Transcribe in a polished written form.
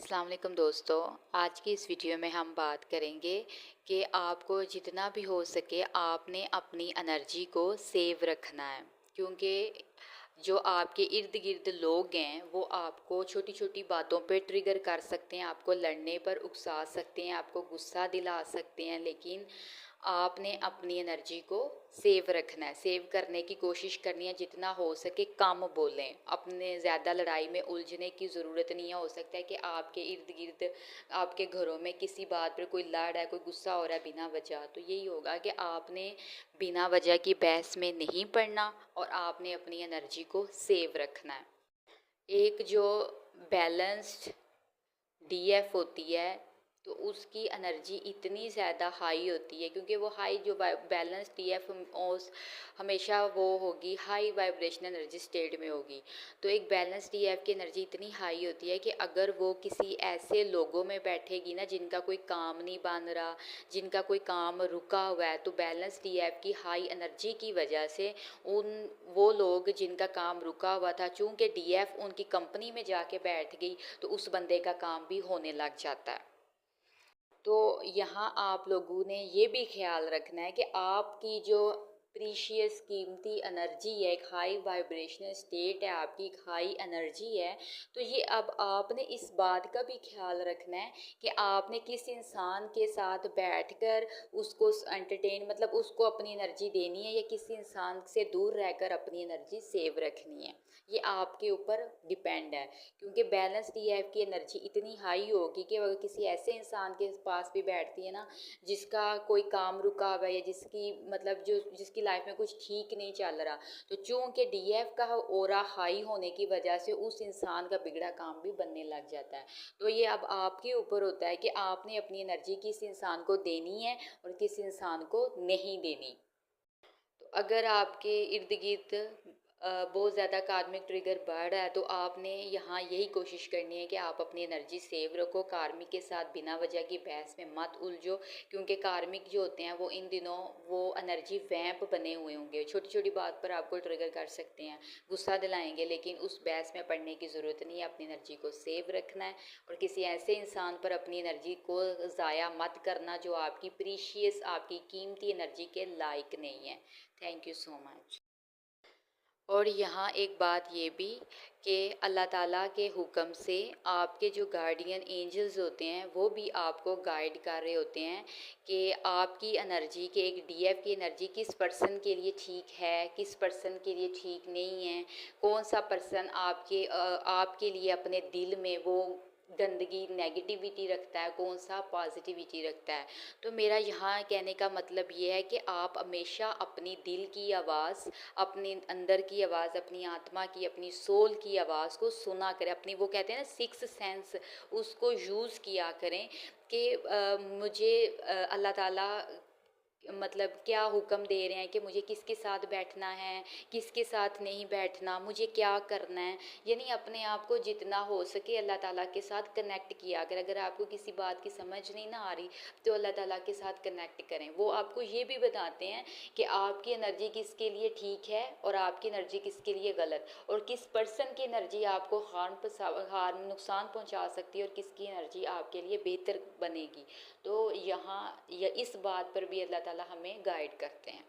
अस्सलाम वालेकुम दोस्तों। आज की इस वीडियो में हम बात करेंगे कि आपको जितना भी हो सके आपने अपनी एनर्जी को सेव रखना है, क्योंकि जो आपके इर्द गिर्द लोग हैं वो आपको छोटी छोटी बातों पे ट्रिगर कर सकते हैं, आपको लड़ने पर उकसा सकते हैं, आपको गुस्सा दिला सकते हैं। लेकिन आपने अपनी एनर्जी को सेव रखना है, सेव करने की कोशिश करनी है। जितना हो सके कम बोलें, अपने ज़्यादा लड़ाई में उलझने की ज़रूरत नहीं है। हो सकता है कि आपके इर्द गिर्द आपके घरों में किसी बात पर कोई लड़ है, कोई गुस्सा हो रहा है बिना वजह, तो यही होगा कि आपने बिना वजह की बहस में नहीं पड़ना और आपने अपनी एनर्जी को सेव रखना है। एक जो बैलेंस्ड डीएफ होती है तो उसकी एनर्जी इतनी ज़्यादा हाई होती है, क्योंकि वो हाई जो बैलेंस डीएफ हमेशा वो होगी हाई वाइब्रेशन एनर्जी स्टेट में होगी। तो एक बैलेंस डीएफ की एनर्जी इतनी हाई होती है कि अगर वो किसी ऐसे लोगों में बैठेगी ना जिनका कोई काम नहीं बन रहा, जिनका कोई काम रुका हुआ है, तो बैलेंस डीएफ की हाई एनर्जी की वजह से उन वो लोग जिनका काम रुका हुआ था, चूँकि डीएफ उनकी कंपनी में जाके बैठ गई, तो उस बंदे का काम भी होने लग जाता है। तो यहाँ आप लोगों ने ये भी ख्याल रखना है कि आपकी जो प्रीशियस कीमती एनर्जी है, एक हाई वाइब्रेशनल स्टेट है, आपकी एक हाई एनर्जी है, तो ये अब आपने इस बात का भी ख्याल रखना है कि आपने किस इंसान के साथ बैठकर उसको एंटरटेन मतलब उसको अपनी एनर्जी देनी है या किसी इंसान से दूर रहकर अपनी एनर्जी सेव रखनी है। ये आपके ऊपर डिपेंड है, क्योंकि बैलेंस डीएफ की एनर्जी इतनी हाई होगी कि अगर किसी ऐसे इंसान के पास भी बैठती है ना जिसका कोई काम रुका हुआ है या जिसकी मतलब जो जिसकी लाइफ में कुछ ठीक नहीं चल रहा, तो चूंकि डीएफ का ओरा हाई होने की वजह से उस इंसान का बिगड़ा काम भी बनने लग जाता है। तो ये अब आपके ऊपर होता है कि आपने अपनी एनर्जी किस इंसान को देनी है और किस इंसान को नहीं देनी। तो अगर आपके इर्द गिर्द बहुत ज़्यादा कार्मिक ट्रिगर बढ़ रहा है, तो आपने यहाँ यही कोशिश करनी है कि आप अपनी एनर्जी सेव रखो, कार्मिक के साथ बिना वजह की बहस में मत उलझो, क्योंकि कार्मिक जो होते हैं वो इन दिनों वो एनर्जी वैम्प बने हुए होंगे, छोटी छोटी बात पर आपको ट्रिगर कर सकते हैं, गुस्सा दिलाएंगे, लेकिन उस बहस में पड़ने की ज़रूरत नहीं है। अपनी एनर्जी को सेव रखना है और किसी ऐसे इंसान पर अपनी एनर्जी को ज़ाया मत करना जो आपकी प्रीशियस आपकी कीमती एनर्जी के लायक नहीं है। Thank you so much. और यहाँ एक बात ये भी कि अल्लाह ताला के हुक्म से आपके जो गार्डियन एंजल्स होते हैं वो भी आपको गाइड कर रहे होते हैं कि आपकी एनर्जी के एक डीएफ की एनर्जी किस पर्सन के लिए ठीक है, किस पर्सन के लिए ठीक नहीं है, कौन सा पर्सन आपके लिए अपने दिल में वो गंदगी नेगेटिविटी रखता है, कौन सा पॉजिटिविटी रखता है। तो मेरा यहाँ कहने का मतलब ये है कि आप हमेशा अपनी दिल की आवाज़, अपने अंदर की आवाज़, अपनी आत्मा की, अपनी सोल की आवाज़ को सुना करें। अपनी वो कहते हैं ना सिक्स सेंस, उसको यूज़ किया करें कि मुझे अल्लाह ताला मतलब क्या हुक्म दे रहे हैं कि मुझे किसके साथ बैठना है, किसके साथ नहीं बैठना, मुझे क्या करना है। यानी अपने आप को जितना हो सके अल्लाह ताला के साथ कनेक्ट किया अगर आपको किसी बात की समझ नहीं ना आ रही तो अल्लाह ताला के साथ कनेक्ट करें। वो आपको ये भी बताते हैं कि आपकी एनर्जी किसके लिए ठीक है और आपकी एनर्जी किसके लिए गलत, और किस पर्सन की एनर्जी आपको हार्म नुकसान पहुंचा सकती है और किसकी एनर्जी आपके लिए बेहतर बनेगी। तो यहाँ इस बात पर भी अल्लाह ताला हमें गाइड करते हैं।